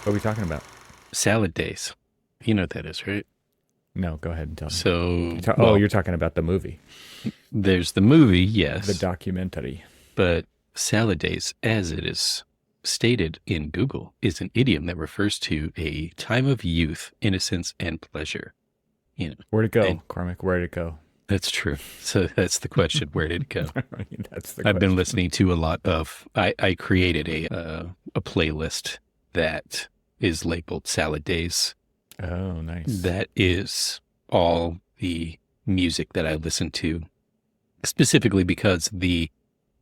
What are we talking about? Salad days. You know what that is, right? No, go ahead and tell me. So, You're talking about the movie, there's the movie, the yes, documentary. but salad days, as it is stated in Google, is an idiom that refers to a time of youth, innocence, and pleasure. You know, Where'd it go, and Cormac? Where'd it go? that's true. So that's the question. Where did it go? That's the I've been question. listening to a lot of. I created a playlist that is labeled Salad Days. Oh, nice. That is all the music that I listen to, specifically because the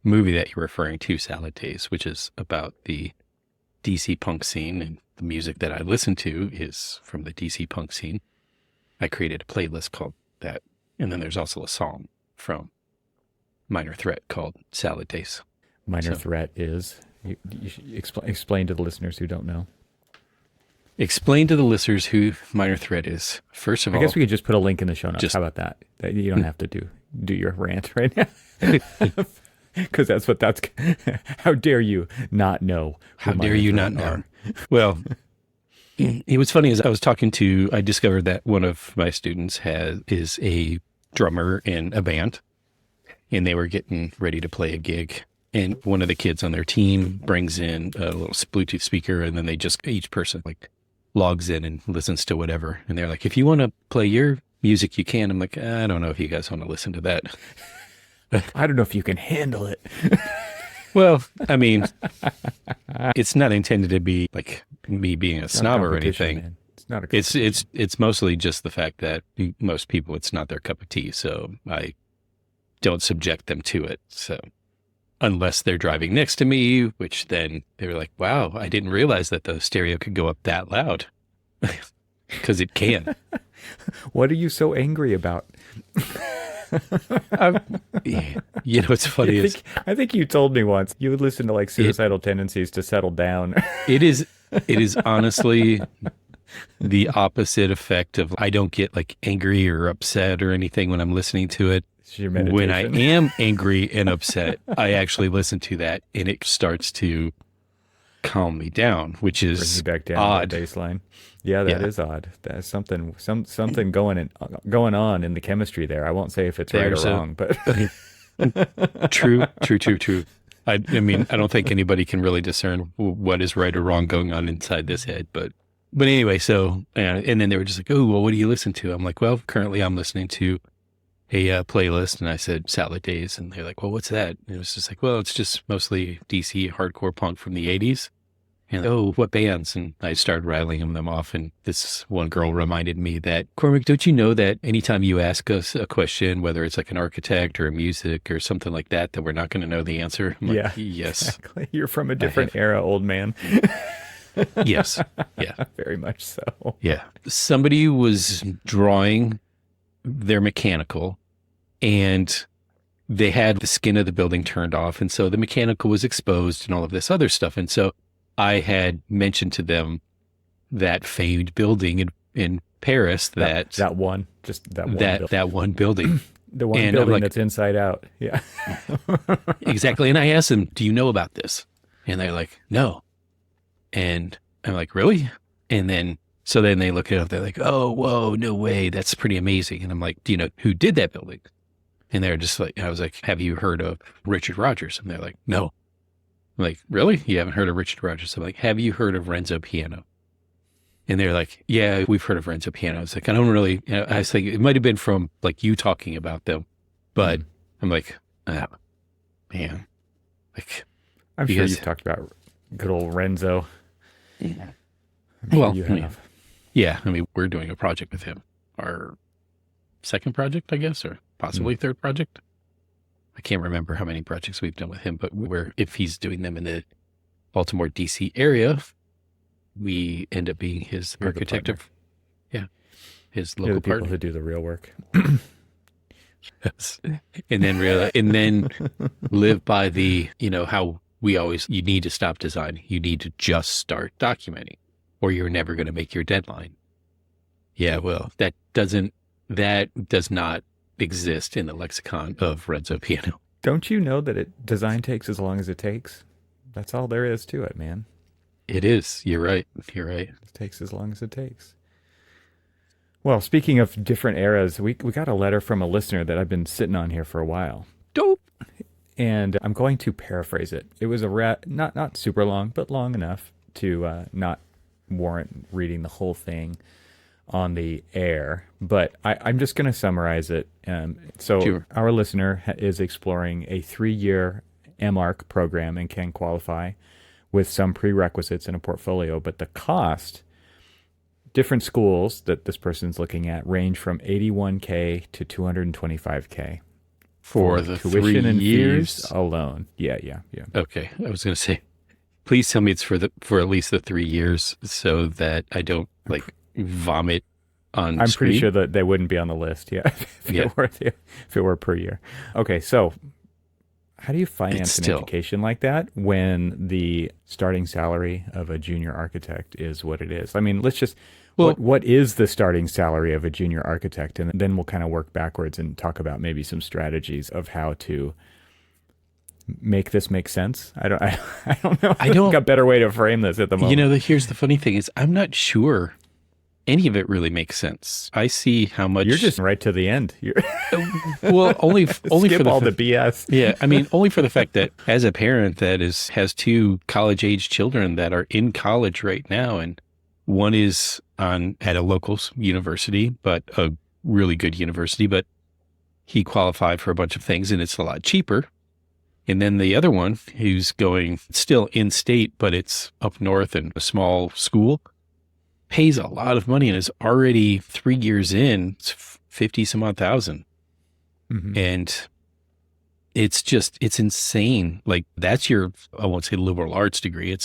movie that you're referring to, Salad Days, which is about the DC punk scene, and the music that I listen to is from the DC punk scene. I created a playlist called that. And then there's also a song from Minor Threat called Salad Days. Minor Threat is, you should explain to the listeners who don't know. Explain to the listeners who Minor Threat is. First of all, I guess we could just put a link in the show notes. How about that? You don't have to do your rant right now. Because that's how dare you not know? How dare you not know? Well, it was funny as I was I discovered that one of my students is a drummer in a band, and they were getting ready to play a gig. And one of the kids on their team brings in a little Bluetooth speaker, and then each person logs in and listens to whatever. And they're like, if you want to play your music, you can. I'm like, I don't know if you guys want to listen to that. I don't know if you can handle it. Well, I mean, it's not intended to be like me being a snob or anything. Man. It's not It's mostly just the fact that most people, it's not their cup of tea. So I don't subject them to it. So unless they're driving next to me, which then they were like, wow, I didn't realize that the stereo could go up that loud. Because it can. What are you so angry about? It's funny. I think you told me once you would listen to Suicidal Tendencies to settle down. It is honestly the opposite effect of, I don't get angry or upset or anything when I'm listening to it. It's your meditation. When I am angry and upset, I actually listen to that, and it starts to calm me down, which is Brings you back down odd. To the baseline. Yeah, that is odd. That's something going on in the chemistry there. I won't say if it's right or wrong, but True. I mean, I don't think anybody can really discern what is right or wrong going on inside this head, but anyway, so, and then they were just like, oh, well, what do you listen to? I'm like, well, currently I'm listening to a playlist, and I said Salad Days, and they're like, well, what's that? And it was just like, well, it's just mostly DC hardcore punk from the 80s. And oh, what bands? And I started rattling them off, and this one girl reminded me that, Cormac, don't you know that anytime you ask us a question, whether it's like an architect or a music or something like that, that we're not going to know the answer? I'm like, yes. Exactly. You're from a different era, old man. Yes. Yeah. Very much so. Yeah. Somebody was drawing their mechanical, and they had the skin of the building turned off. And so the mechanical was exposed and all of this other stuff. And so I had mentioned to them that famed building in Paris, that one building. The one building that's inside out. Yeah. Exactly. And I asked them, do you know about this? And they're like, no. And I'm like, really? And then they look it up. They're like, oh, whoa, no way. That's pretty amazing. And I'm like, do you know who did that building? And they're just like, I was like, have you heard of Richard Rogers? And they're like, no. I'm like, really? You haven't heard of Richard Rogers? I'm like, have you heard of Renzo Piano? And they're like, yeah, we've heard of Renzo Piano. I was like, I don't really, I was like, it might've been from you talking about them, but I'm like, man, I'm sure you've talked about good old Renzo. Yeah. Well, you have. Yeah. I mean, we're doing a project with him, our second project, I guess, or possibly third project. I can't remember how many projects we've done with him, but if he's doing them in the Baltimore, DC area, we end up being his architect his local partner. People who do the real work. Yes. And then live by the, how you need to stop designing. You need to just start documenting, or you're never going to make your deadline. Yeah, well, that does not exist in the lexicon of Renzo Piano. Don't you know that design takes as long as it takes? That's all there is to it, man. It is. You're right. You're right. It takes as long as it takes. Well, speaking of different eras, we got a letter from a listener that I've been sitting on here for a while. Dope. And I'm going to paraphrase it. It was not super long, but long enough to not warrant reading the whole thing on the air. But I'm just going to summarize it. So Sure. Our listener is exploring a 3-year MARC program and can qualify with some prerequisites in a portfolio. But the cost, different schools that this person's looking at range from $81K to $225K. For the tuition 3 and years fees alone. Yeah. Okay. I was going to say, please tell me it's for at least the 3 years so that I don't vomit on I'm screen. pretty sure that they wouldn't be on the list. Yeah. If it were per year. Okay. So how do you finance an education like that when the starting salary of a junior architect is what it is? I mean, let's just, what is the starting salary of a junior architect? And then we'll kind of work backwards and talk about maybe some strategies of how to make this make sense. I don't know. I don't got a better way to frame this at the moment. Here's the funny thing is I'm not sure any of it really makes sense. I see how much you're just right to the end. Well, only skip for all the BS. Yeah, I mean, only for the fact that as a parent that has 2 college-age children that are in college right now, and one is at a local university, but a really good university, but he qualified for a bunch of things, and it's a lot cheaper. And then the other one, who's going still in state, but it's up north in a small school, pays a lot of money and is already 3 years in. It's 50 some odd thousand. Mm-hmm. And it's insane. Like that's I won't say liberal arts degree.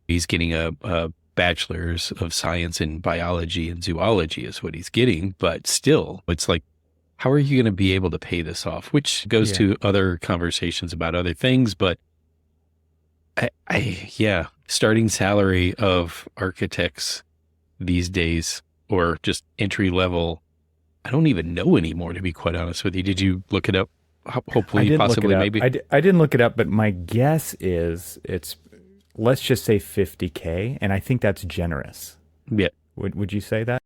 He's getting a bachelor's of science in biology and zoology is what he's getting. But still, it's like, how are you going to be able to pay this off? Which goes to other conversations about other things. But starting salary of architects these days, or just entry level, I don't even know anymore, to be quite honest with you. Did you look it up? Hopefully, possibly, maybe. I didn't look it up, but my guess is let's just say $50K, and I think that's generous. Yeah. Would you say that?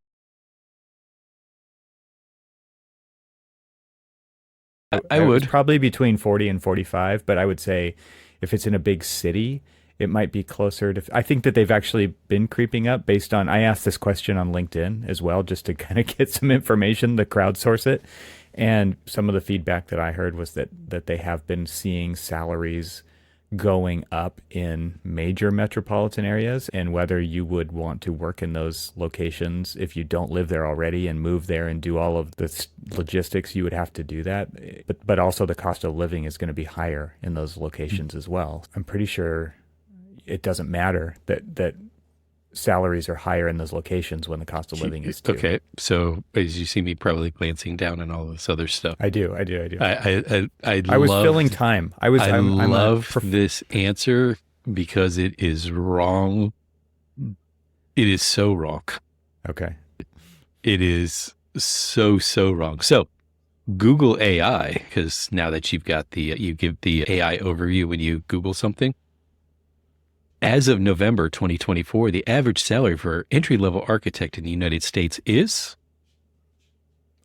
I would. It's probably between 40 and 45, but I would say if it's in a big city, it might be closer to, I think that they've actually been creeping up based on, I asked this question on LinkedIn as well, just to kind of get some information, to crowdsource it. And some of the feedback that I heard was that they have been seeing salaries going up in major metropolitan areas, and whether you would want to work in those locations if you don't live there already and move there and do all of the logistics, you would have to do that. But also the cost of living is going to be higher in those locations as well. I'm pretty sure it doesn't matter that salaries are higher in those locations when the cost of living is too. Okay, so as you see me probably glancing down and all this other stuff. I do. I was filling time. I love this answer because it is wrong. It is so wrong. Okay. It is so wrong. So Google AI, because now that you've got you give the AI overview when you Google something. As of November 2024, the average salary for an entry-level architect in the United States is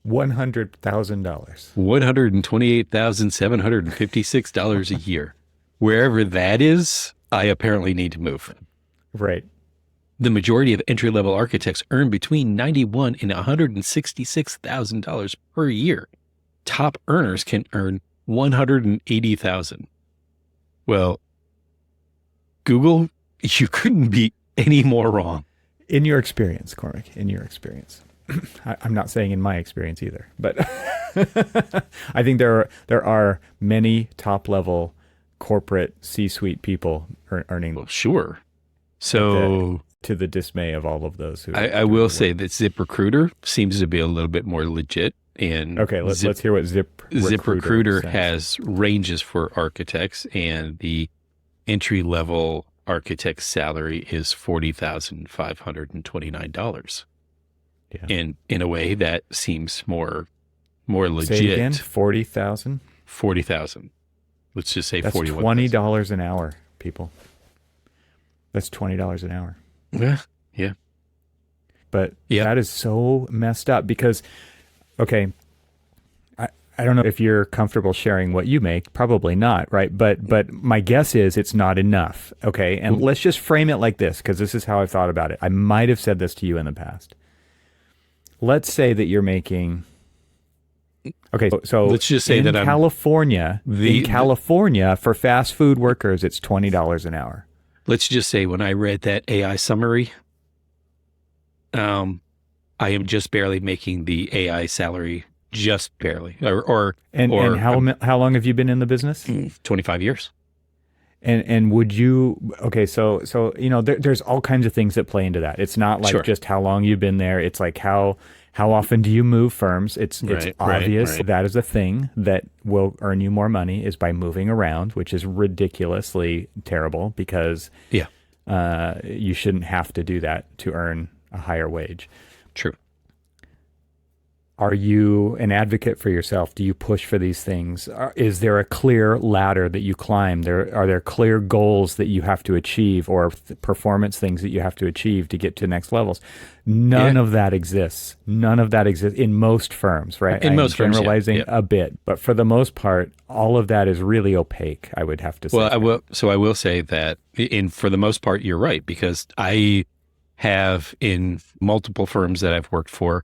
$100,000. $128,756 a year. Wherever that is, I apparently need to move. Right. The majority of entry-level architects earn between $91,000 and $166,000 per year. Top earners can earn $180,000. Well, Google, you couldn't be any more wrong. In your experience, Cormac, in your experience. I'm not saying in my experience either, but I think there are many top-level corporate C-suite people earning. Well, sure. So to the dismay of all of those who I will say that ZipRecruiter seems to be a little bit more legit. And okay, let's hear what ZipRecruiter has ranges for architects, and the entry-level architect salary is $40,529. Yeah. In a way that seems more legit. Say again, 40,000? 40,000. Let's just say that's 41. $20 an hour, people. That's $20 an hour. Yeah. Yeah. But Yeah. that is so messed up because, okay, I don't know if you're comfortable sharing what you make. Probably not, right? But my guess is it's not enough. Okay, and let's just frame it like this because this is how I've thought about it. I might have said this to you in the past. Let's say that you're making. Okay, so let's just say that in California for fast food workers, it's $20 an hour. Let's just say when I read that AI summary, I am just barely making the AI salary. Just barely, and how long have you been in the business? 25 years. And would you? Okay, so there's all kinds of things that play into that. It's not like just how long you've been there. It's like how often do you move firms? It's obvious that is a thing that will earn you more money is by moving around, which is ridiculously terrible because you shouldn't have to do that to earn a higher wage. True. Are you an advocate for yourself? Do you push for these things? Is there a clear ladder that you climb? Are there clear goals that you have to achieve or performance things that you have to achieve to get to next levels? None of that exists. None of that exists in most firms, right? In most firms, generalizing a bit, but for the most part, all of that is really opaque, I would have to say. Well, I will say that for the most part, you're right, because I have in multiple firms that I've worked for,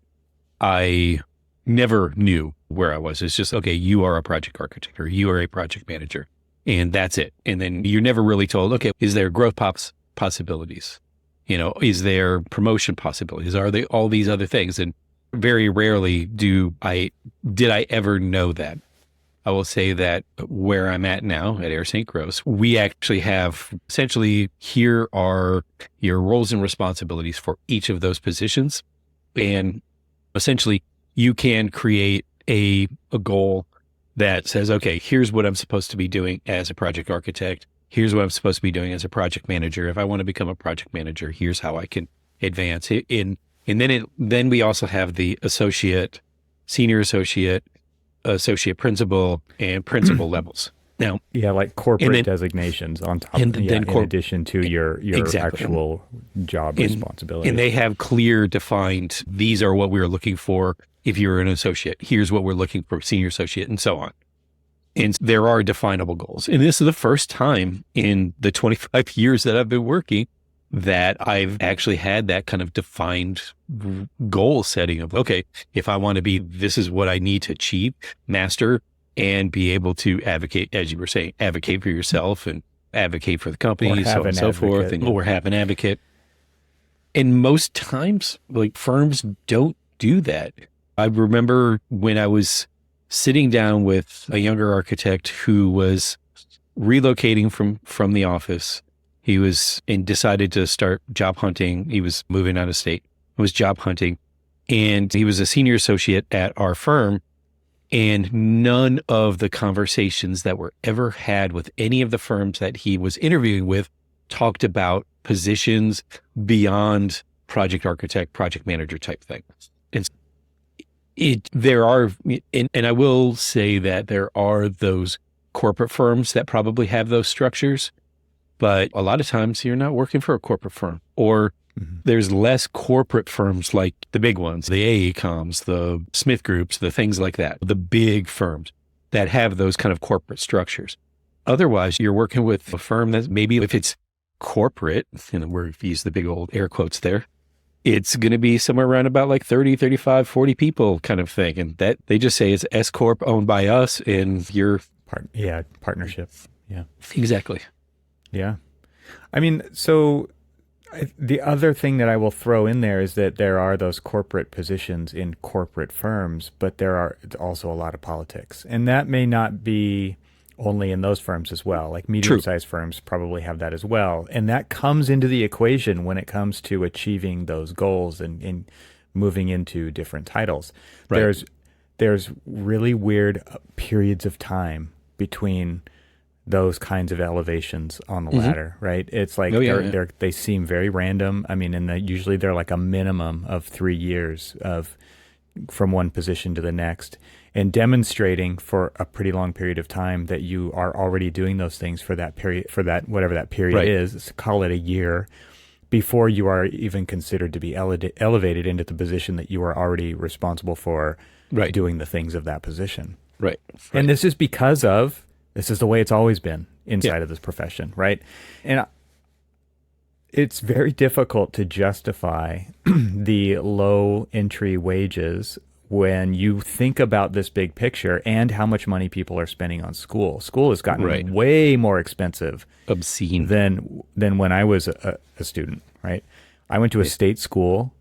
I never knew where I was. It's just, okay, you are a project architect or you are a project manager, and that's it. And then you're never really told, okay, is there growth possibilities? Is there promotion possibilities? Are they all these other things? And very rarely did I ever know that. I will say that where I'm at now at Air St. Gross, we actually have essentially, here are your roles and responsibilities for each of those positions. And essentially, you can create a goal that says, okay, here's what I'm supposed to be doing as a project architect. Here's what I'm supposed to be doing as a project manager. If I want to become a project manager, here's how I can advance it. And then we also have the associate, senior associate, associate principal, and principal levels. Now, like corporate designations on top, in addition to your actual job responsibilities. And they have clear defined, these are what we're looking for if you're an associate. Here's what we're looking for, senior associate, and so on. And there are definable goals. And this is the first time in the 25 years that I've been working that I've actually had that kind of defined goal setting of, okay, if I want to be, this is what I need to achieve, master, and be able to advocate, as you were saying, advocate for yourself and advocate for the company, so on and so forth, or have an advocate. And most times, like, firms don't do that. I remember when I was sitting down with a younger architect who was relocating from the office. He was and decided to start job hunting. He was moving out of state. He was job hunting, and he was a senior associate at our firm. And none of the conversations that were ever had with any of the firms that he was interviewing with talked about positions beyond project architect, project manager type thing. And I will say that there are those corporate firms that probably have those structures, but a lot of times you're not working for a corporate firm, or there's less corporate firms like the big ones, the AECOMs, the Smith Groups, the things like that, the big firms that have those kind of corporate structures. Otherwise, you're working with a firm that maybe if it's corporate, and we've used the big old air quotes there, it's going to be somewhere around about like 30, 35, 40 people kind of thing. And that they just say it's S Corp owned by us and you're partnership. Yeah, exactly. Yeah. I mean, so the other thing that I will throw in there is that there are those corporate positions in corporate firms, but there are also a lot of politics. And that may not be only in those firms as well. Like medium-sized firms probably have that as well. And that comes into the equation when it comes to achieving those goals and moving into different titles. Right. There's really weird periods of time between those kinds of elevations on the ladder, right? It's like they seem very random. I mean, usually they're like a minimum of 3 years of from one position to the next, and demonstrating for a pretty long period of time that you are already doing those things for that period, for that whatever that period Right. is, call it a year, before you are even considered to be elevated into the position that you are already responsible for Right. doing the things of that position. Right. And this is because of, this is the way it's always been inside Yeah. of this profession, right? And it's very difficult to justify the low entry wages when you think about this big picture and how much money people are spending on school. School has gotten Right. way more expensive Obscene. than when I was a student, right? I went to a state school.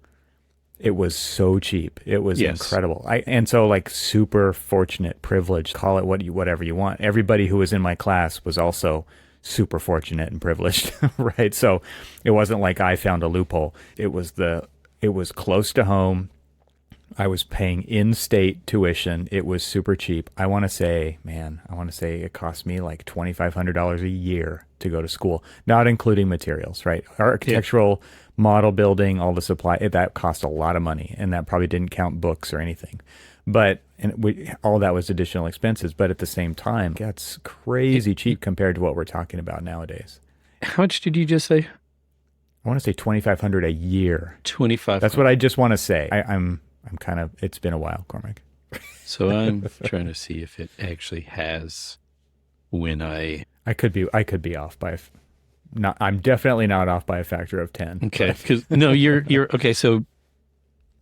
It was so cheap. It was Yes. incredible. And so like super fortunate, privileged, call it whatever you want. Everybody who was in my class was also super fortunate and privileged, right? So it wasn't like I found a loophole. It was close to home. I was paying in-state tuition. It was super cheap. I want to say it cost me like $2,500 a year to go to school, not including materials, right? Architectural model building, all the supply, that cost a lot of money, and that probably didn't count books or anything. But all that was additional expenses. But at the same time, that's crazy cheap compared to what we're talking about nowadays. How much did you just say? I want to say $2,500 a year. 25. That's what I just want to say. I'm kind of. It's been a while, Cormac. So I'm trying to see if it actually has when I could be off by. I'm definitely not off by a factor of 10. Okay, because no, you're okay. So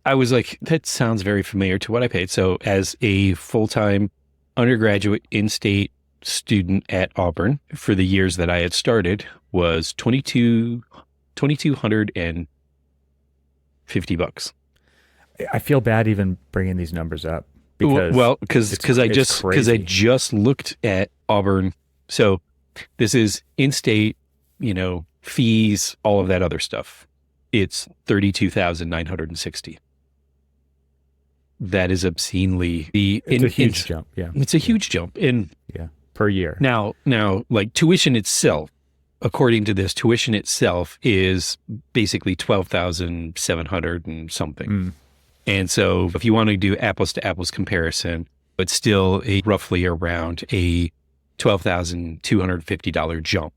I was like, that sounds very familiar to what I paid. So as a full-time undergraduate in-state student at Auburn for the years that I had started was $2,250. I feel bad even bringing these numbers up because because I just looked at Auburn. So this is in-state, fees, all of that other stuff. It's $32,960. That is obscenely it's a huge jump. Yeah, it's a huge jump per year. Now, like tuition itself, according to this, tuition itself is basically $12,700 and something. And so, if you want to do apples to apples comparison, it's still roughly around a $12,250 jump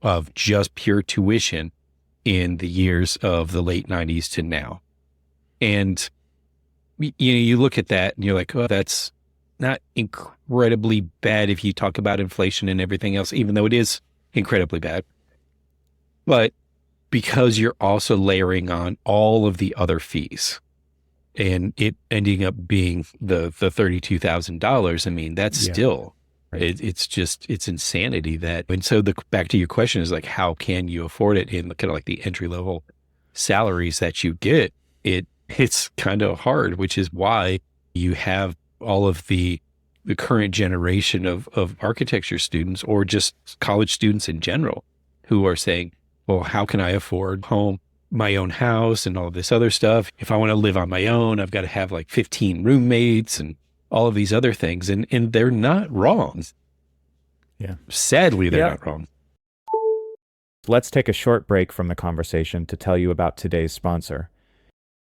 of just pure tuition in the years of the late 90s to now. And you look at that and you're like, oh, that's not incredibly bad if you talk about inflation and everything else, even though it is incredibly bad. But because you're also layering on all of the other fees and it ending up being the $32,000, I mean, that's still, right. It's insanity that. And so back to your question is like, how can you afford it in kind of like the entry level salaries that you get? It's kind of hard, which is why you have all of the current generation of architecture students or just college students in general who are saying, well, how can I afford my own house and all this other stuff? If I want to live on my own, I've got to have like 15 roommates and all of these other things. And they're not wrong. Yeah. Sadly, they're not wrong. Let's take a short break from the conversation to tell you about today's sponsor.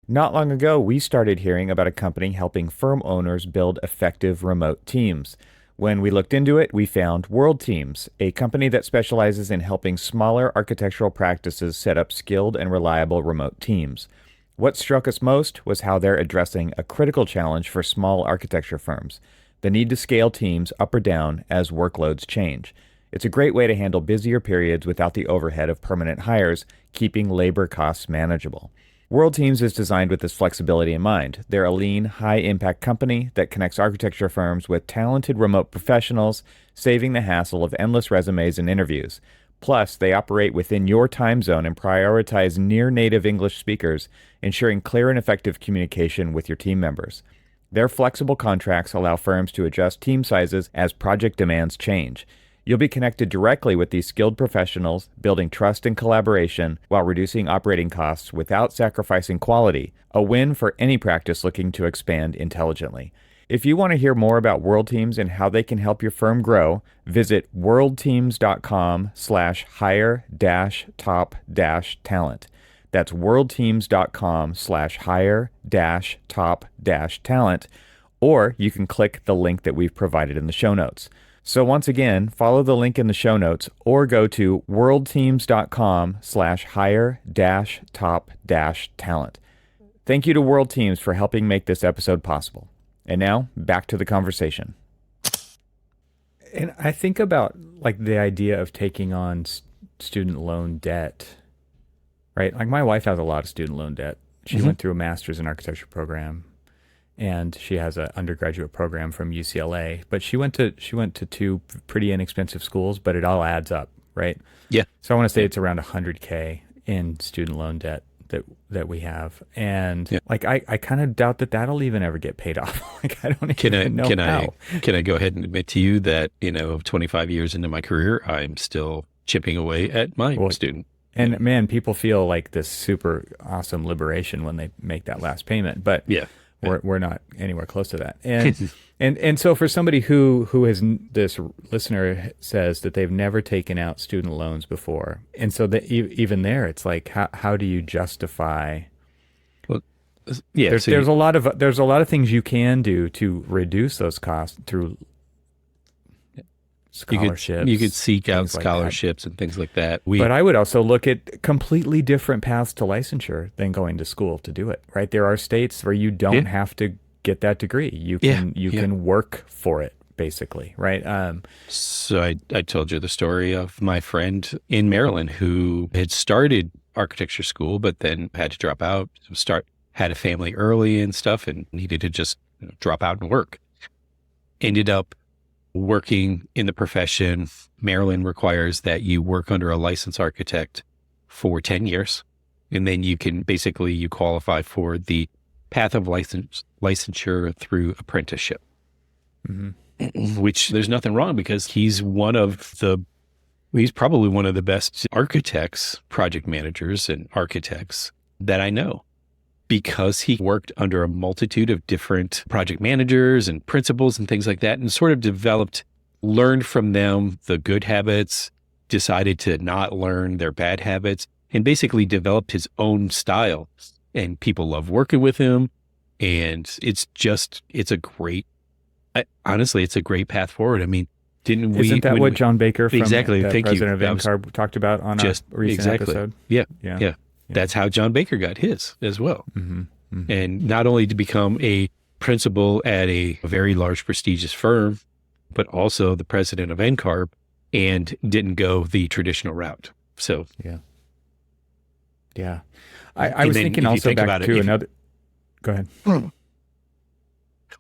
Not long ago, we started hearing about a company helping firm owners build effective remote teams. When we looked into it, we found World Teams, a company that specializes in helping smaller architectural practices set up skilled and reliable remote teams. What struck us most was how they're addressing a critical challenge for small architecture firms, the need to scale teams up or down as workloads change. It's a great way to handle busier periods without the overhead of permanent hires, keeping labor costs manageable. World Teams is designed with this flexibility in mind. They're a lean, high-impact company that connects architecture firms with talented remote professionals, saving the hassle of endless resumes and interviews. Plus, they operate within your time zone and prioritize near-native English speakers, ensuring clear and effective communication with your team members. Their flexible contracts allow firms to adjust team sizes as project demands change. You'll be connected directly with these skilled professionals, building trust and collaboration while reducing operating costs without sacrificing quality, a win for any practice looking to expand intelligently. If you want to hear more about World Teams and how they can help your firm grow, visit worldteams.com/hire-top-talent. That's worldteams.com/hire-top-talent, or you can click the link that we've provided in the show notes. So once again, follow the link in the show notes or go to worldteams.com/hire-top-talent. Thank you to World Teams for helping make this episode possible. And now back to the conversation. And I think about like the idea of taking on student loan debt, right? Like my wife has a lot of student loan debt. She went through a master's in architecture program, and she has an undergraduate program from UCLA, but she went to two pretty inexpensive schools, but it all adds up, right? Yeah. So I want to say it's around $100K in student loan debt that we have. And like, I kind of doubt that that'll even ever get paid off. Like, I don't even know how. Can I go ahead and admit to you that, 25 years into my career, I'm still chipping away at my student. And man, people feel like this super awesome liberation when they make that last payment, but we're not anywhere close to that. And so for somebody who has, this listener says that they've never taken out student loans before, and so that even there, it's like, how do you justify? Well, there's a lot of things you can do to reduce those costs through scholarships. You could seek out scholarships and things like that. But I would also look at completely different paths to licensure than going to school to do it, right? There are states where you don't have to get that degree. You can work for it, basically, right? So I told you the story of my friend in Maryland who had started architecture school, but then had to drop out, had a family early and stuff, and needed to just drop out and work. Ended up working in the profession. Maryland requires that you work under a licensed architect for 10 years. And then you qualify for the path of licensure through apprenticeship, which there's nothing wrong, because he's probably one of the best architects, project managers and architects that I know, because he worked under a multitude of different project managers and principals and things like that, and sort of learned from them the good habits, decided to not learn their bad habits, and basically developed his own style. And people love working with him. And honestly, it's a great path forward. I mean, Isn't that what John Baker from exactly, the thank president you. of NCARB talked about on a recent episode? Yeah. That's how John Baker got his as well. And not only to become a principal at a very large, prestigious firm, but also the president of NCARB, and didn't go the traditional route. So, yeah. I was thinking also back to another. Go ahead.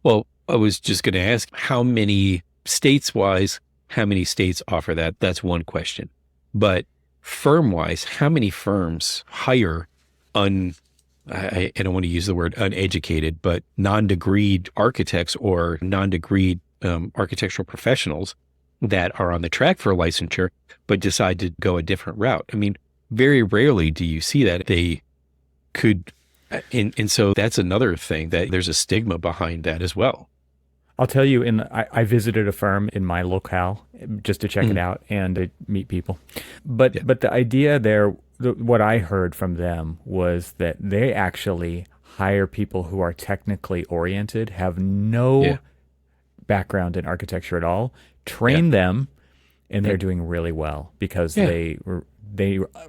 Well, I was just going to ask, how many states offer that? That's one question. But firm-wise, how many firms hire I don't want to use the word uneducated, but non-degreed architects or non-degreed architectural professionals that are on the track for licensure, but decide to go a different route? I mean, very rarely do you see that. They could, and so that's another thing, that there's a stigma behind that as well. I'll tell you, I visited a firm in my locale just to check it out and to meet people. But the idea there, what I heard from them was that they actually hire people who are technically oriented, have no background in architecture at all, train them, and they're doing really well because they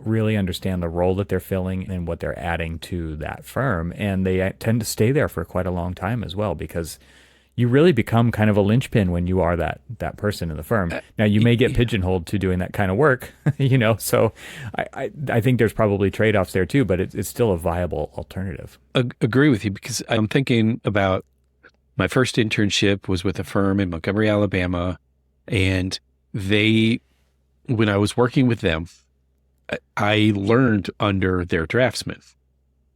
really understand the role that they're filling and what they're adding to that firm. And they tend to stay there for quite a long time as well, because you really become kind of a linchpin when you are that person in the firm. Now, you may get pigeonholed to doing that kind of work, so I think there's probably trade-offs there too, but it's still a viable alternative. Agree with you, because I'm thinking about my first internship was with a firm in Montgomery, Alabama, and when I was working with them, I learned under their draftsmen.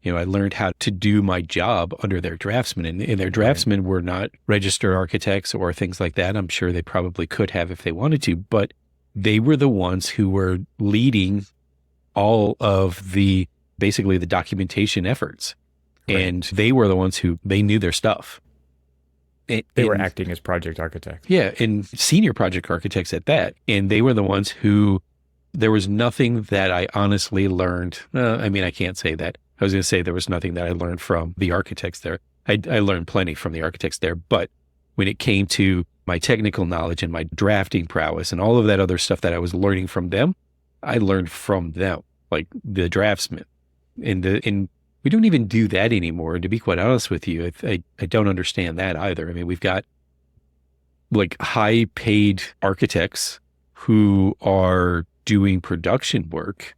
I learned how to do my job under their draftsmen, and their draftsmen were not registered architects or things like that. I'm sure they probably could have if they wanted to, but they were the ones who were leading all of basically the documentation efforts. Right. And they were the ones they knew their stuff. They were acting as project architects. Yeah, and senior project architects at that. And they were the ones who there was nothing that I honestly learned. I mean, I can't say that. I was going to say there was nothing that I learned from the architects there. I learned plenty from the architects there, but when it came to my technical knowledge and my drafting prowess and all of that other stuff that I was learning from them, I learned from them, like the draftsmen. And we don't even do that anymore. And to be quite honest with you, I don't understand that either. I mean, we've got like high paid architects who are doing production work.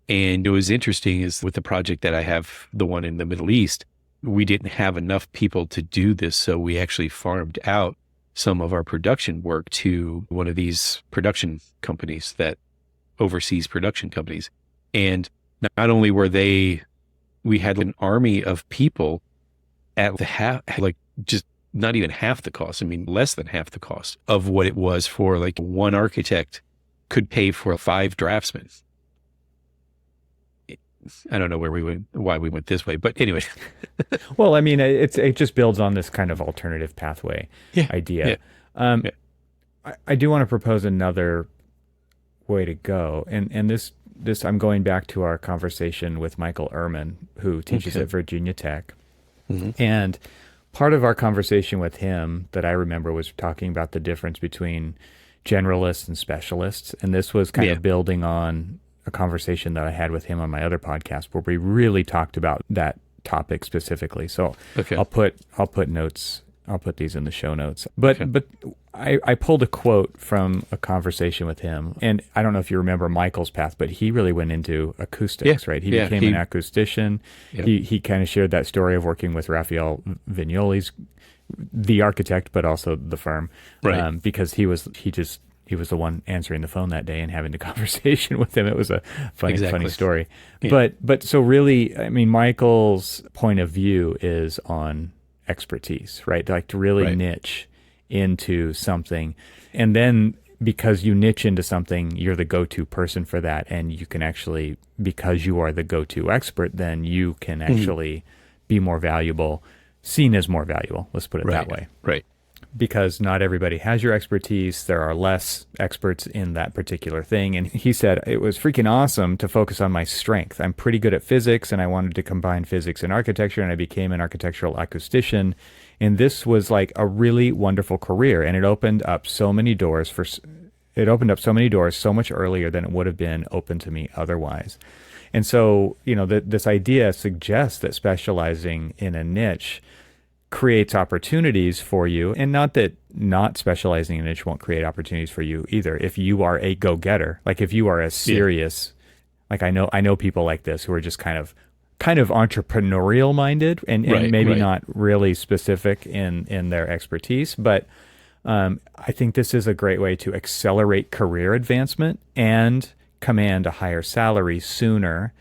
And what was interesting is with the project that I have, the one in the Middle East, we didn't have enough people to do this. So we actually farmed out some of our production work to one of these production companies that oversees production companies. And not only were we had an army of people at like just not even half the cost. I mean, less than half the cost of what it was for like one architect could pay for 5 draftsmen. I don't know why we went this way, but anyway. Well, I mean, it just builds on this kind of alternative pathway idea. Yeah. I do want to propose another way to go, and this I'm going back to our conversation with Michael Ehrman, who teaches at Virginia Tech, and part of our conversation with him that I remember was talking about the difference between generalists and specialists, and this was kind of building on a conversation that I had with him on my other podcast where we really talked about that topic specifically. So I'll put notes. I'll put these in the show notes. But I pulled a quote from a conversation with him, and I don't know if you remember Michael's path, but he really went into acoustics, right? He became an acoustician. Yep. He kind of shared that story of working with Raphael Vignoli's, the architect, but also the firm, right? Because he was the one answering the phone that day and having the conversation with him. It was a funny story. Yeah. But so really, I mean, Michael's point of view is on expertise, right? Like to really niche into something. And then because you niche into something, you're the go-to person for that. And you can actually, because you are the go-to expert, then you can actually be more valuable, seen as more valuable. Let's put it that way. Right. Because not everybody has your expertise. There are less experts in that particular thing. And he said, it was freaking awesome to focus on my strength. I'm pretty good at physics, and I wanted to combine physics and architecture, and I became an architectural acoustician. And this was like a really wonderful career. And it opened up so many doors so much earlier than it would have been open to me otherwise. And so, this idea suggests that specializing in a niche creates opportunities for you, and not that not specializing in a niche won't create opportunities for you either. If you are a go-getter, like if you are a serious, like I know people like this who are just kind of entrepreneurial minded and maybe not really specific in their expertise, but I think this is a great way to accelerate career advancement and command a higher salary sooner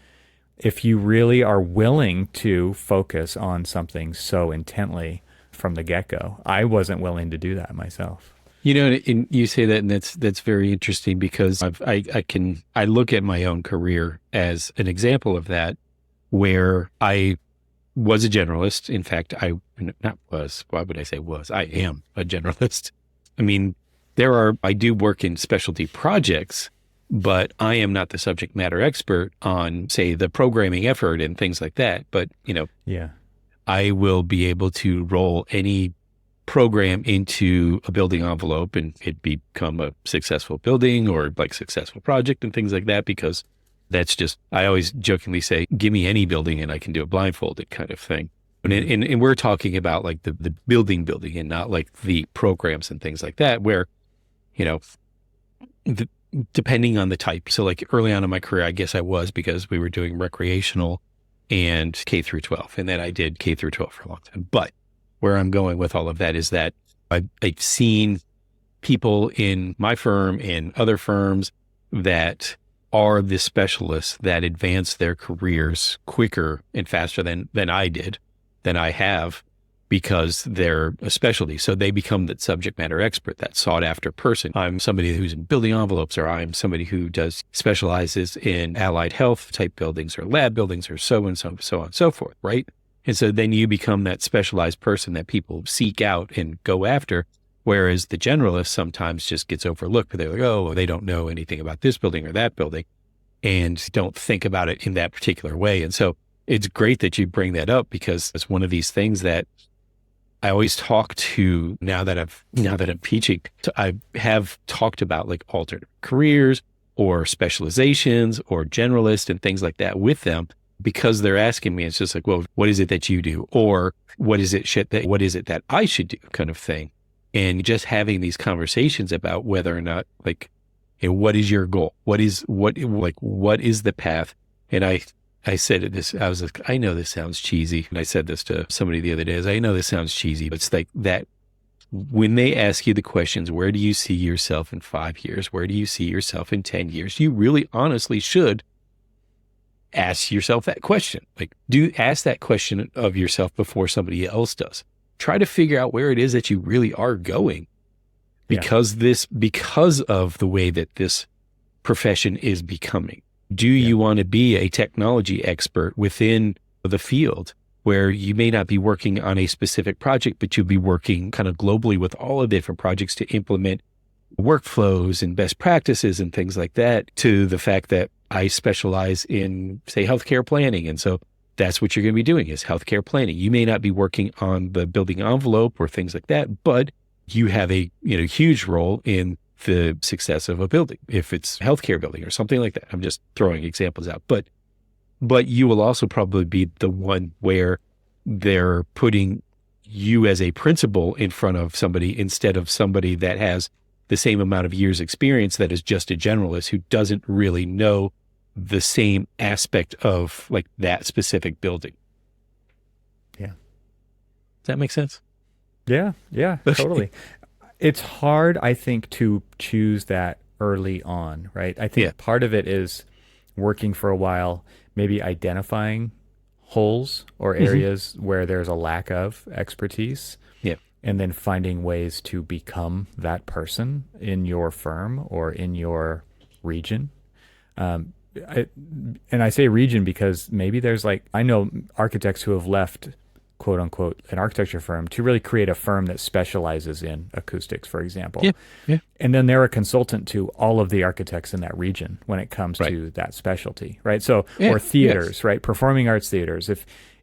if you really are willing to focus on something so intently from the get-go. I wasn't willing to do that myself. And you say that, and that's very interesting because I look at my own career as an example of that, where I was a generalist. In fact, I am a generalist. I mean, I do work in specialty projects, but I am not the subject matter expert on, say, the programming effort and things like that. But, I will be able to roll any program into a building envelope and it become a successful building or like successful project and things like that, because that's just, I always jokingly say, give me any building and I can do it blindfolded kind of thing. And we're talking about like the building and not like the programs and things like that, where, depending on the type. So like early on in my career, I guess I was, because we were doing recreational and K through 12. And then I did K through 12 for a long time. But where I'm going with all of that is that I've seen people in my firm and other firms that are the specialists that advance their careers quicker and faster than I have, because they're a specialty. So they become that subject matter expert, that sought after person. I'm somebody who's in building envelopes, or I'm somebody who specializes in allied health type buildings or lab buildings or so on and so forth, right? And so then you become that specialized person that people seek out and go after. Whereas the generalist sometimes just gets overlooked, but they're like, oh, they don't know anything about this building or that building and don't think about it in that particular way. And so it's great that you bring that up, because it's one of these things that I always talk to now that I'm teaching. I have talked about like alternate careers or specializations or generalist and things like that with them, because they're asking me, it's just like, well, what is it that you do? Or what is it that I should do, kind of thing. And just having these conversations about whether or not, like, hey, what is your goal? What is the path? And I said this, I was like, I know this sounds cheesy. And I said this to somebody the other day, I know this sounds cheesy, but it's like that when they ask you the questions, where do you see yourself in 5 years? Where do you see yourself in 10 years? You really honestly should ask yourself that question. Like, ask that question of yourself before somebody else does. Try to figure out where it is that you really are going, because of the way that this profession is becoming. Do you want to be a technology expert within the field where you may not be working on a specific project, but you'll be working kind of globally with all of the different projects to implement workflows and best practices and things like that, to the fact that I specialize in, say, healthcare planning. And so that's what you're going to be doing is healthcare planning. You may not be working on the building envelope or things like that, but you have a huge role in the success of a building, if it's a healthcare building or something like that. I'm just throwing examples out, but you will also probably be the one where they're putting you as a principal in front of somebody instead of somebody that has the same amount of years experience that is just a generalist who doesn't really know the same aspect of like that specific building. Yeah. Does that make sense? Yeah, totally. It's hard, I think, to choose that early on, right? I think part of it is working for a while, maybe identifying holes or areas where there's a lack of expertise, and then finding ways to become that person in your firm or in your region. And I say region because maybe there's I know architects who have left, quote unquote, an architecture firm to really create a firm that specializes in acoustics, for example. Yeah. And then they're a consultant to all of the architects in that region when it comes to that specialty, right? So, or theaters, right? Performing arts theaters.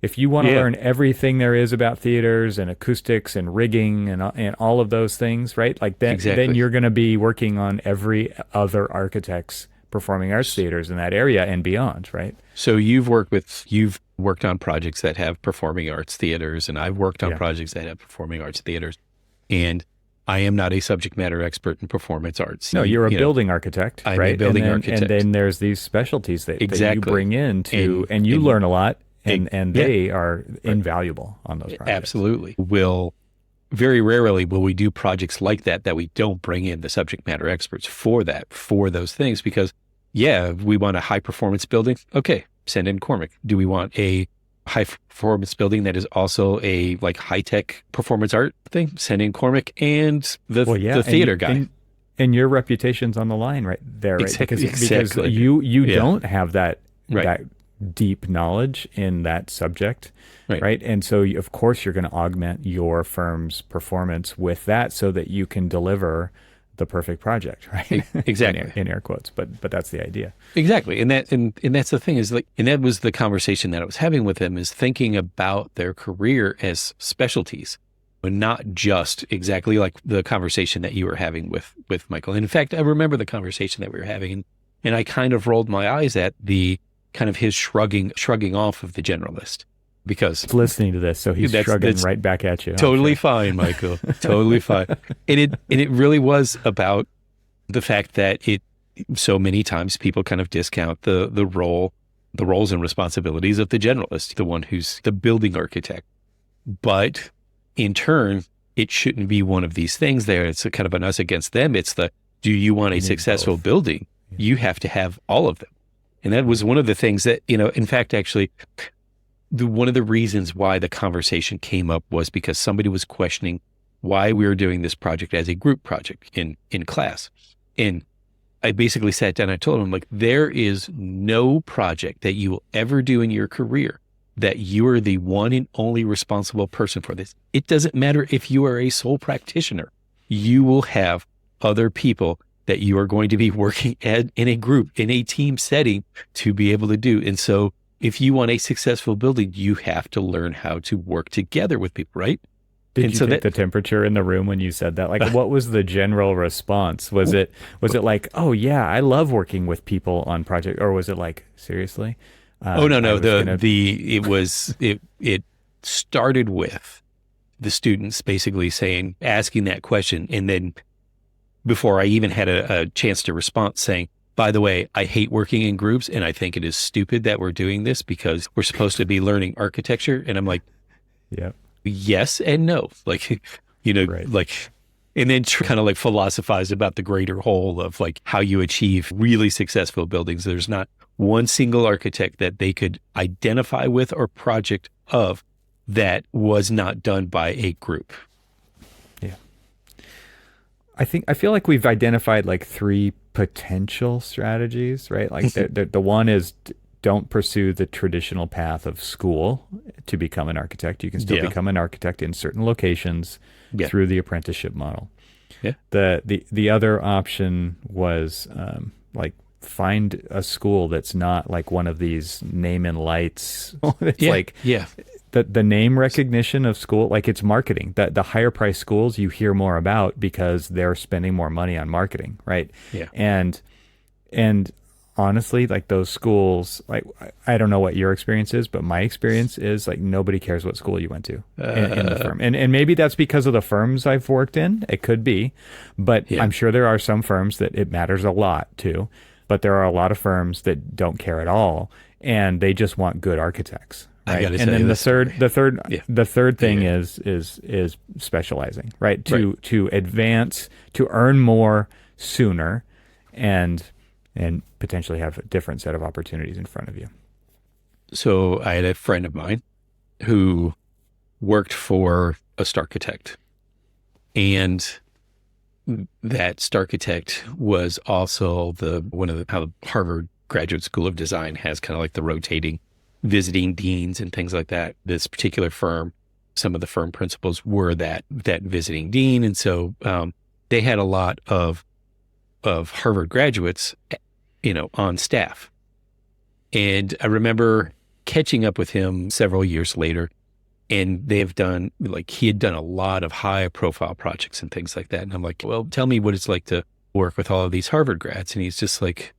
If you want to learn everything there is about theaters and acoustics and rigging and all of those things, right? Then you're going to be working on every other architect's performing arts theaters in that area and beyond, right? So you've worked on projects that have performing arts theaters, and I've worked on projects that have performing arts theaters, and I am not a subject matter expert in performance arts. No, you're a building architect, I'm right? a building architect. And then there's these specialties that you bring in and you learn a lot, and they are invaluable on those projects. Absolutely. Very rarely will we do projects like that we don't bring in the subject matter experts for those things, because we want a high performance building. Okay, send in Cormac. Do we want a high performance building that is also a high tech performance art thing? Send in Cormac and the theater guy. And your reputation's on the line right there, right? Because Exactly. you don't have that deep knowledge in that subject, right? And so, of course, you're going to augment your firm's performance with that so that you can deliver the perfect project, right? Exactly. in air quotes, but that's the idea. Exactly. And that's the thing is and that was the conversation that I was having with them, is thinking about their career as specialties, but not just exactly like the conversation that you were having with Michael. And in fact, I remember the conversation that we were having, and I kind of rolled my eyes at the kind of his shrugging off of the generalist, because he's listening to this, so he's shrugging right back at you. Totally fine, Michael. Totally fine. And it really was about the fact that so many times people kind of discount the roles and responsibilities of the generalist, the one who's the building architect. But in turn, it shouldn't be one of these things there. It's kind of an us against them. It's do you want a successful building? You have to have all of them. And that was one of the things that, in fact, actually, one of the reasons why the conversation came up was because somebody was questioning why we were doing this project as a group project in class. And I basically sat down and I told him, there is no project that you will ever do in your career that you are the one and only responsible person for this. It doesn't matter if you are a sole practitioner. you will have other people that you are going to be working in a group, in a team setting to be able to do. And so if you want a successful building, you have to learn how to work together with people, right? Did And you so take that the temperature in the room when you said that? Like, what was the general response? Was it like, oh yeah, I love working with people on project, or was it like, seriously? oh no, I no, was gonna, it started with the students basically asking that question. And then before I even had a chance to respond, saying, by the way, I hate working in groups and I think it is stupid that we're doing this because we're supposed to be learning architecture. And I'm like, yeah, yes and no. Like, right. like, and then kind of like philosophize about the greater whole of like how you achieve really successful buildings. There's not one single architect that they could identify with or project of that was not done by a group. Yeah. I feel like we've identified like three potential strategies, right? Like the one is don't pursue the traditional path of school to become an architect. You can still Yeah. become an architect in certain locations Yeah. through the apprenticeship model. Yeah. The other option was like find a school that's not like one of these name and lights. It's Yeah. like Yeah. the name recognition of school, like it's marketing. The higher price schools you hear more about because they're spending more money on marketing, right? Yeah. And honestly, like those schools, like I don't know what your experience is, but my experience is like nobody cares what school you went to in the firm. And maybe that's because of the firms I've worked in. It could be, but Yeah. I'm sure there are some firms that it matters a lot to, but there are a lot of firms that don't care at all and they just want good architects. I Right. got to And say then this. Yeah. the third thing Yeah. is specializing, right? Right. To advance, to earn more sooner and potentially have a different set of opportunities in front of you. So I had a friend of mine who worked for a starchitect, and that starchitect was also how the Harvard Graduate School of Design has kind of like the rotating visiting deans and things like that. This particular firm, some of the firm principals were that visiting dean, and so they had a lot of Harvard graduates, on staff. And I remember catching up with him several years later, and he had done a lot of high profile projects and things like that. And I'm like, well, tell me what it's like to work with all of these Harvard grads. And he's just like,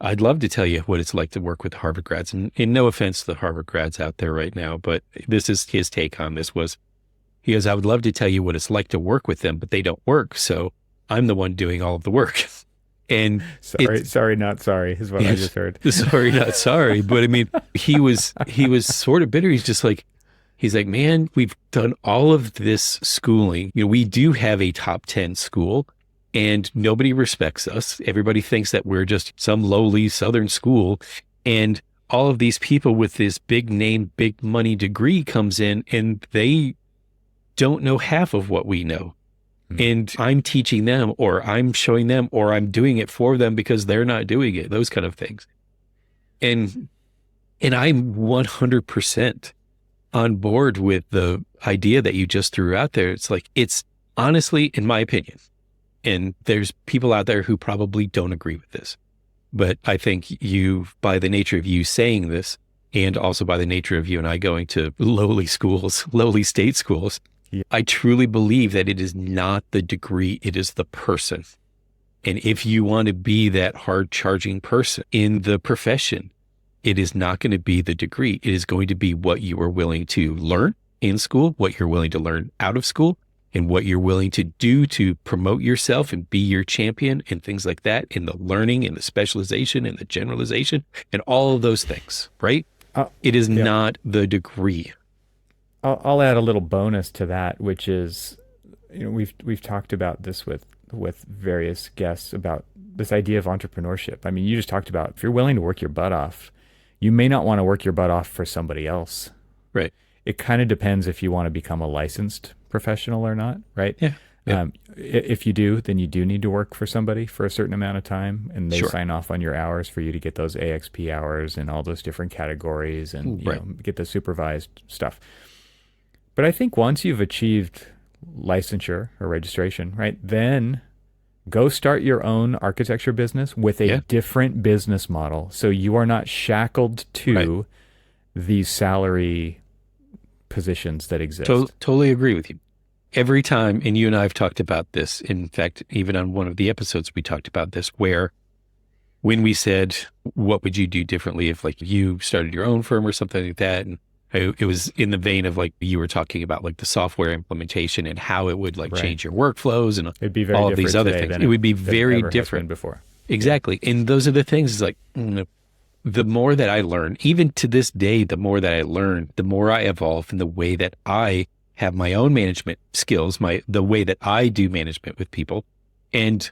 I'd love to tell you what it's like to work with Harvard grads. And no offense to the Harvard grads out there right now, but this is his take on this he goes, I would love to tell you what it's like to work with them, but they don't work. So I'm the one doing all of the work. And sorry, not sorry is what I just heard. Sorry, not sorry. But I mean, he was sort of bitter. He's like, man, we've done all of this schooling. We do have a top 10 school and nobody respects us. Everybody thinks that we're just some lowly Southern school. And all of these people with this big name, big money degree comes in and they don't know half of what we know. And I'm teaching them, or I'm showing them, or I'm doing it for them because they're not doing it, those kind of things. And I'm 100% on board with the idea that you just threw out there. It's like, it's honestly, in my opinion, and there's people out there who probably don't agree with this, but I think by the nature of you saying this, and also by the nature of you and I going to lowly state schools, yeah. I truly believe that it is not the degree, it is the person. And if you want to be that hard charging person in the profession, it is not going to be the degree. It is going to be what you are willing to learn in school, what you're willing to learn out of school, and what you're willing to do to promote yourself and be your champion and things like that in the learning and the specialization and the generalization and all of those things, right? It is not the degree. I'll add a little bonus to that, which is, we've talked about this with various guests about this idea of entrepreneurship. I mean, you just talked about if you're willing to work your butt off, you may not want to work your butt off for somebody else. Right. It kind of depends if you want to become a licensed professional or not, right? Yeah. If you do, then you do need to work for somebody for a certain amount of time, and they sign off on your hours for you to get those AXP hours and all those different categories and get the supervised stuff. But I think once you've achieved licensure or registration, right? Then go start your own architecture business with a different business model. So you are not shackled to these salary positions that exist. Totally agree with you. Every time, and you and I have talked about this, in fact, even on one of the episodes, we talked about this, where when we said, what would you do differently if like you started your own firm or something like that? And it was in the vein of like, you were talking about like the software implementation and how it would like change your workflows and it'd be very all of these other things. It would be very different before. Exactly. And those are the things is like, the more that I learn, even to this day, the more that I learn, the more I evolve in the way that I have my own management skills, the way that I do management with people. And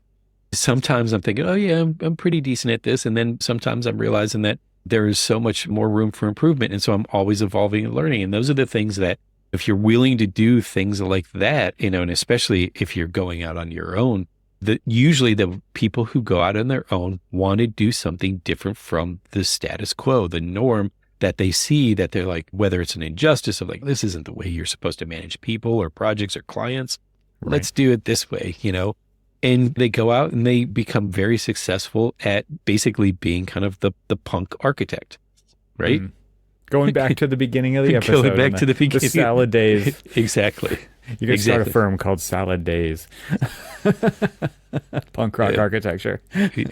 sometimes I'm thinking, oh yeah, I'm pretty decent at this. And then sometimes I'm realizing that there is so much more room for improvement. And so I'm always evolving and learning. And those are the things that if you're willing to do things like that, and especially if you're going out on your own, usually the people who go out on their own want to do something different from the status quo, the norm that they see, that they're like, whether it's an injustice of like, this isn't the way you're supposed to manage people or projects or clients. Let's do it this way, And they go out and they become very successful at basically being kind of the punk architect, right? Going back to the beginning of the episode. Going back to the beginning. The salad days. Exactly. You could start a firm called Salad Days. Punk rock architecture.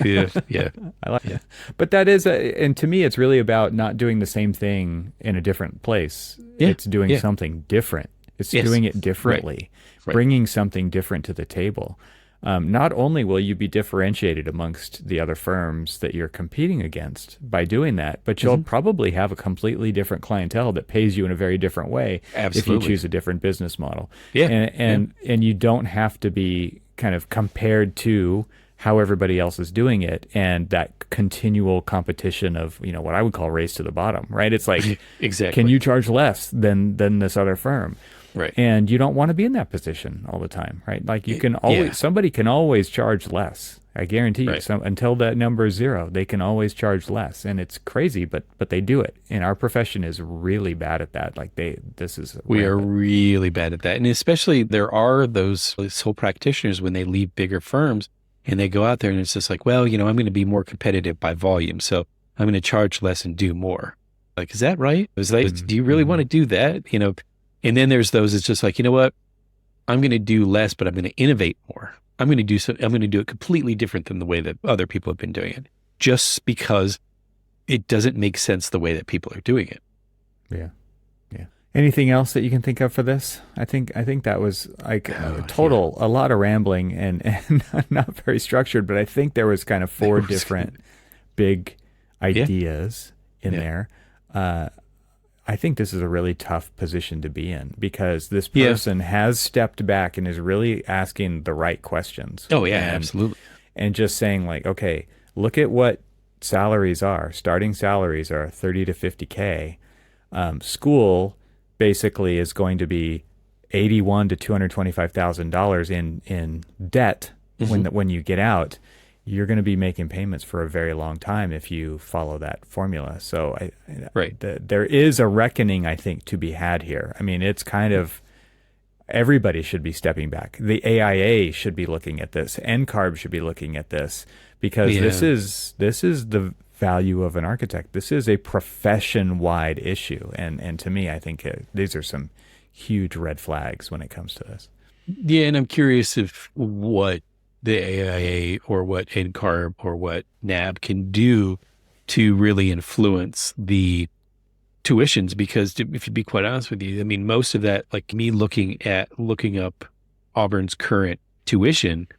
Yeah. I like it. But that is, and to me, it's really about not doing the same thing in a different place. Yeah. It's doing something different. It's doing it differently, bringing something different to the table. Not only will you be differentiated amongst the other firms that you're competing against by doing that, but you'll probably have a completely different clientele that pays you in a very different way if you choose a different business model. Yeah. And you don't have to be kind of compared to how everybody else is doing it and that continual competition of, what I would call race to the bottom, right? It's like, can you charge less than this other firm? Right. And you don't want to be in that position all the time, right? Like you can always, somebody can always charge less. I guarantee you, until that number is zero, they can always charge less. And it's crazy, but they do it. And our profession is really bad at that. Like we are really bad at that. And especially there are those sole practitioners when they leave bigger firms and they go out there and it's just like, well, I'm going to be more competitive by volume. So I'm going to charge less and do more. Like, is that right? Do you really want to do that? And then there's those, it's just like, you know what? I'm going to do less, but I'm going to innovate more. I'm going to do it completely different than the way that other people have been doing it, just because it doesn't make sense the way that people are doing it. Yeah. Yeah. Anything else that you can think of for this? I think that was like a lot of rambling and not very structured, but I think there was kind of four different big ideas in there. I think this is a really tough position to be in because this person has stepped back and is really asking the right questions. Oh, yeah, absolutely. And just saying like, okay, look at what salaries are. Starting salaries are 30 to 50K. School basically is going to be $81,000 to $225,000 in debt when you get out. You're going to be making payments for a very long time if you follow that formula. So there is a reckoning, I think, to be had here. I mean, it's kind of everybody should be stepping back. The AIA should be looking at this. NCARB should be looking at this because this is the value of an architect. This is a profession-wide issue. And to me, I think these are some huge red flags when it comes to this. Yeah, and I'm curious if what the AIA or what NCARB or what NAB can do to really influence the tuitions, because if you be quite honest with you, I mean, most of that, like me looking up Auburn's current tuition,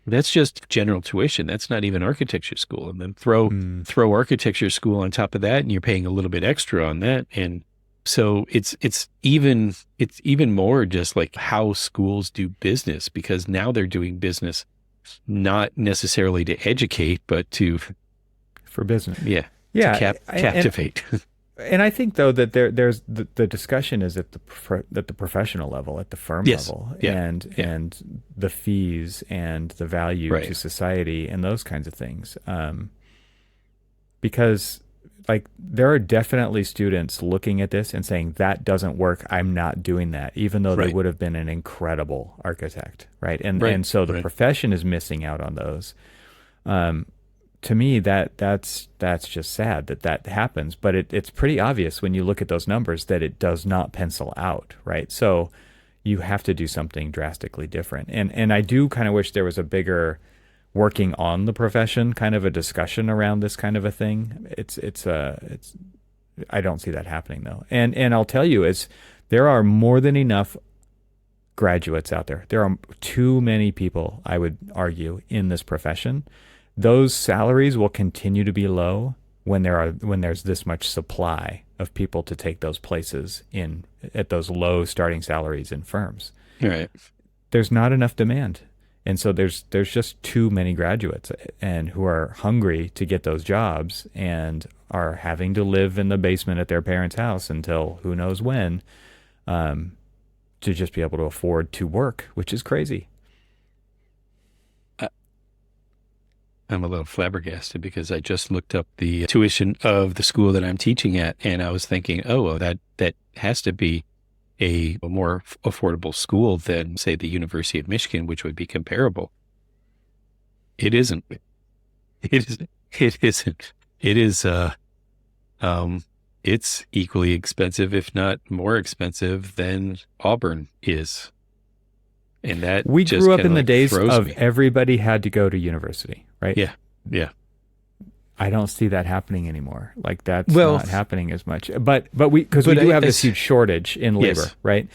that's just general tuition. That's not even architecture school. And then throw architecture school on top of that, and you're paying a little bit extra on that. And so it's even more just like how schools do business, because now they're doing business not necessarily to educate, but for business. Yeah. To captivate. And I think though that there's the discussion is at the professional level, at the firm level, and the fees and the value to society and those kinds of things. Because like there are definitely students looking at this and saying that doesn't work. I'm not doing that, even though they Right. would have been an incredible architect, right? And Right. so the Right. profession is missing out on those. To me, that's just sad that that happens. But it's pretty obvious when you look at those numbers that it does not pencil out, right? So you have to do something drastically different. And I do kind of wish there was a bigger working on the profession kind of a discussion around this kind of a thing. It's I don't see that happening though. And I'll tell you, is there are more than enough graduates out there. There are too many people, I would argue, in this profession. Those salaries will continue to be low when there's this much supply of people to take those places in at those low starting salaries in firms. Right. There's not enough demand. And so there's just too many graduates and who are hungry to get those jobs and are having to live in the basement at their parents' house until who knows when, to just be able to afford to work, which is crazy. I'm a little flabbergasted because I just looked up the tuition of the school that I'm teaching at, and I was thinking, oh, well, that has to be a more affordable school than, say, the University of Michigan, which would be comparable. It isn't. It isn't. It isn't. It is. It's equally expensive, if not more expensive, than Auburn is. And that we just grew up kinda, in the like, days throws of me. everybody had to go to university, right? Yeah. Yeah. I don't see that happening anymore. Like that's Well, not happening as much. But we because we but do I- have this as- huge shortage in labor, Yes. right?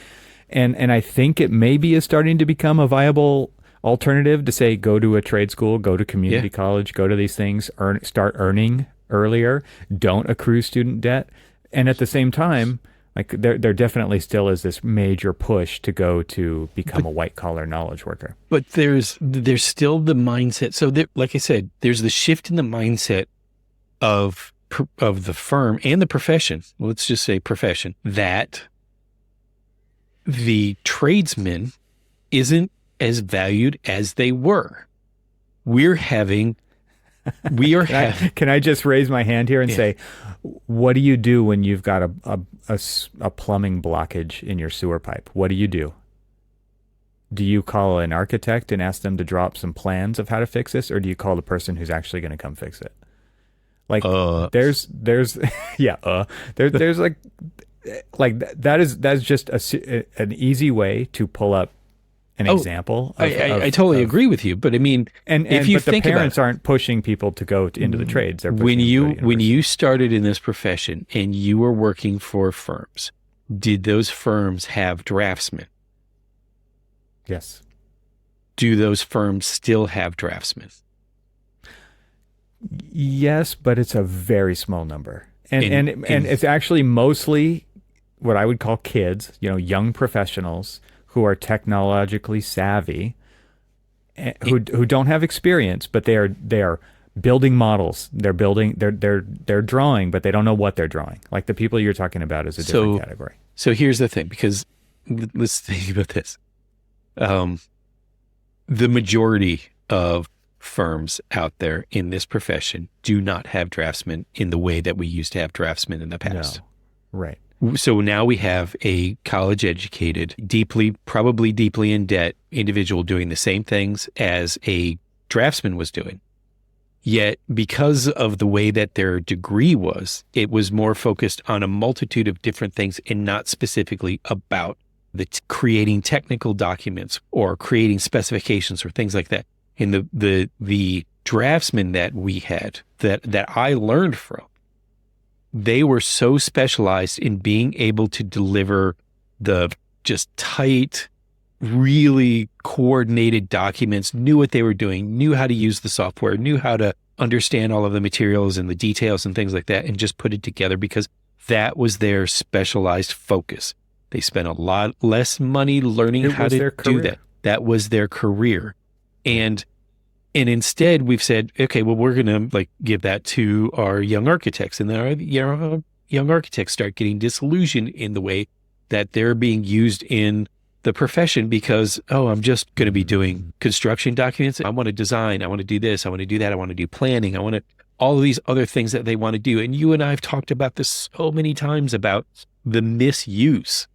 And I think it maybe is starting to become a viable alternative to say go to a trade school, go to community college, go to these things, start earning earlier, don't accrue student debt, and at the same time, like there definitely still is this major push to go to become a white collar knowledge worker. But there's still the mindset. So there, like I said, there's the shift in the mindset of the firm and the profession. Let's just say profession, that the tradesman isn't as valued as they were. We are having. Can I just raise my hand here and say, what do you do when you've got a plumbing blockage in your sewer pipe? What do you do? Do you call an architect and ask them to drop some plans of how to fix this, or do you call the person who's actually going to come fix it? Like there's there's like that's just an easy way to pull up an example. I totally agree with you, but I mean, and if you but the think parents about it, aren't pushing people to go into the trades. They're pushing when them to go to when university. you started in this profession and you were working for firms, did those firms have draftsmen? Yes. Do those firms still have draftsmen? Yes, but it's a very small number. And And it's actually mostly what I would call kids, young professionals who are technologically savvy, who don't have experience, but they are building models. They're drawing, but they don't know what they're drawing. Like the people you're talking about is a different category. So here's the thing, because let's think about this. The majority of firms out there in this profession do not have draftsmen in the way that we used to have draftsmen in the past. No. Right. So now we have a college educated, probably deeply in debt individual doing the same things as a draftsman was doing. Yet because of the way that their degree was, it was more focused on a multitude of different things and not specifically about creating technical documents or creating specifications or things like that. And the draftsmen that we had that I learned from, they were so specialized in being able to deliver the just tight, really coordinated documents, knew what they were doing, knew how to use the software, knew how to understand all of the materials and the details and things like that, and just put it together because that was their specialized focus. They spent a lot less money learning how to do that. That was their career. And instead we've said, okay, well, we're going to give that to our young architects, and then our young architects start getting disillusioned in the way that they're being used in the profession because, I'm just going to be doing construction documents. I want to design. I want to do this. I want to do that. I want to do planning. I want to all of these other things that they want to do. And you and I have talked about this so many times about the misuse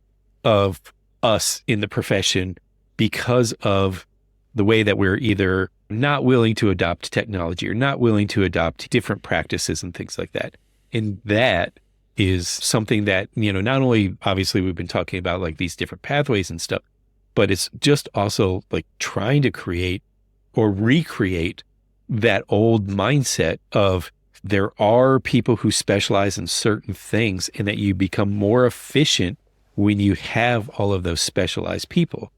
of us in the profession because of the way that we're either not willing to adopt technology or not willing to adopt different practices and things like that. And that is something that, not only obviously we've been talking about like these different pathways and stuff, but it's just also like trying to create or recreate that old mindset of there are people who specialize in certain things and that you become more efficient when you have all of those specialized people